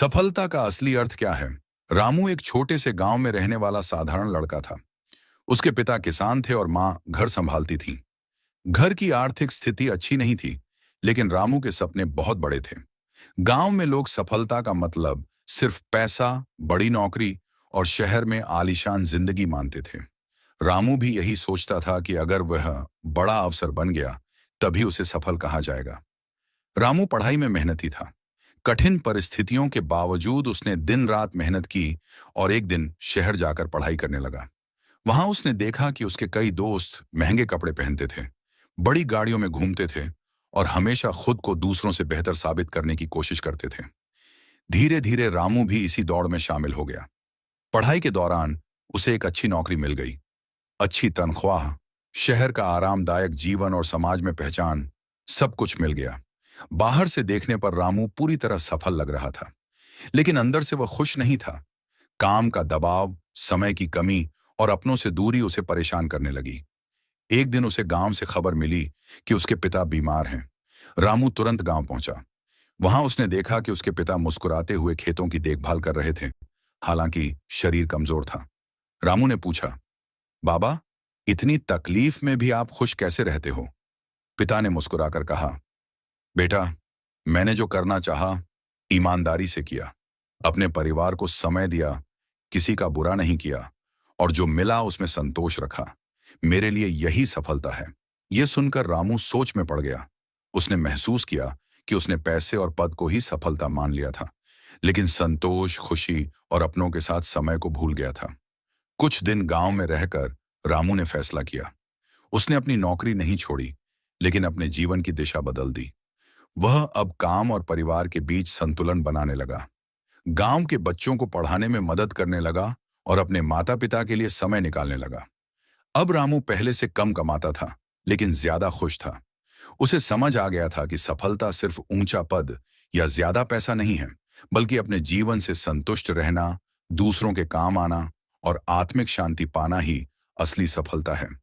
सफलता का असली अर्थ क्या है? रामू एक छोटे से गांव में रहने वाला साधारण लड़का था। उसके पिता किसान थे और मां घर संभालती थी। घर की आर्थिक स्थिति अच्छी नहीं थी, लेकिन रामू के सपने बहुत बड़े थे। गांव में लोग सफलता का मतलब सिर्फ पैसा, बड़ी नौकरी और शहर में आलीशान जिंदगी मानते थे। रामू भी यही सोचता था कि अगर वह बड़ा अफसर बन गया, तभी उसे सफल कहा जाएगा। रामू पढ़ाई में मेहनती था। कठिन परिस्थितियों के बावजूद उसने दिन रात मेहनत की और एक दिन शहर जाकर पढ़ाई करने लगा। वहां उसने देखा कि उसके कई दोस्त महंगे कपड़े पहनते थे, बड़ी गाड़ियों में घूमते थे और हमेशा खुद को दूसरों से बेहतर साबित करने की कोशिश करते थे। धीरे धीरे रामू भी इसी दौड़ में शामिल हो गया। पढ़ाई के दौरान उसे एक अच्छी नौकरी मिल गई। अच्छी तनख्वाह, शहर का आरामदायक जीवन और समाज में पहचान, सब कुछ मिल गया। बाहर से देखने पर रामू पूरी तरह सफल लग रहा था, लेकिन अंदर से वह खुश नहीं था। काम का दबाव, समय की कमी और अपनों से दूरी उसे परेशान करने लगी। एक दिन उसे गांव से खबर मिली कि उसके पिता बीमार हैं। रामू तुरंत गांव पहुंचा। वहां उसने देखा कि उसके पिता मुस्कुराते हुए खेतों की देखभाल कर रहे थे, हालांकि शरीर कमजोर था। रामू ने पूछा, बाबा, इतनी तकलीफ में भी आप खुश कैसे रहते हो? पिता ने मुस्कुराकर कहा, बेटा, मैंने जो करना चाहा, ईमानदारी से किया। अपने परिवार को समय दिया, किसी का बुरा नहीं किया और जो मिला उसमें संतोष रखा। मेरे लिए यही सफलता है। यह सुनकर रामू सोच में पड़ गया। उसने महसूस किया कि उसने पैसे और पद को ही सफलता मान लिया था, लेकिन संतोष, खुशी और अपनों के साथ समय को भूल गया था। कुछ दिन गांव में रहकर रामू ने फैसला किया। उसने अपनी नौकरी नहीं छोड़ी, लेकिन अपने जीवन की दिशा बदल दी। वह अब काम और परिवार के बीच संतुलन बनाने लगा। गांव के बच्चों को पढ़ाने में मदद करने लगा और अपने माता पिता के लिए समय निकालने लगा। अब रामू पहले से कम कमाता था, लेकिन ज्यादा खुश था। उसे समझ आ गया था कि सफलता सिर्फ ऊंचा पद या ज्यादा पैसा नहीं है, बल्कि अपने जीवन से संतुष्ट रहना, दूसरों के काम आना और आत्मिक शांति पाना ही असली सफलता है।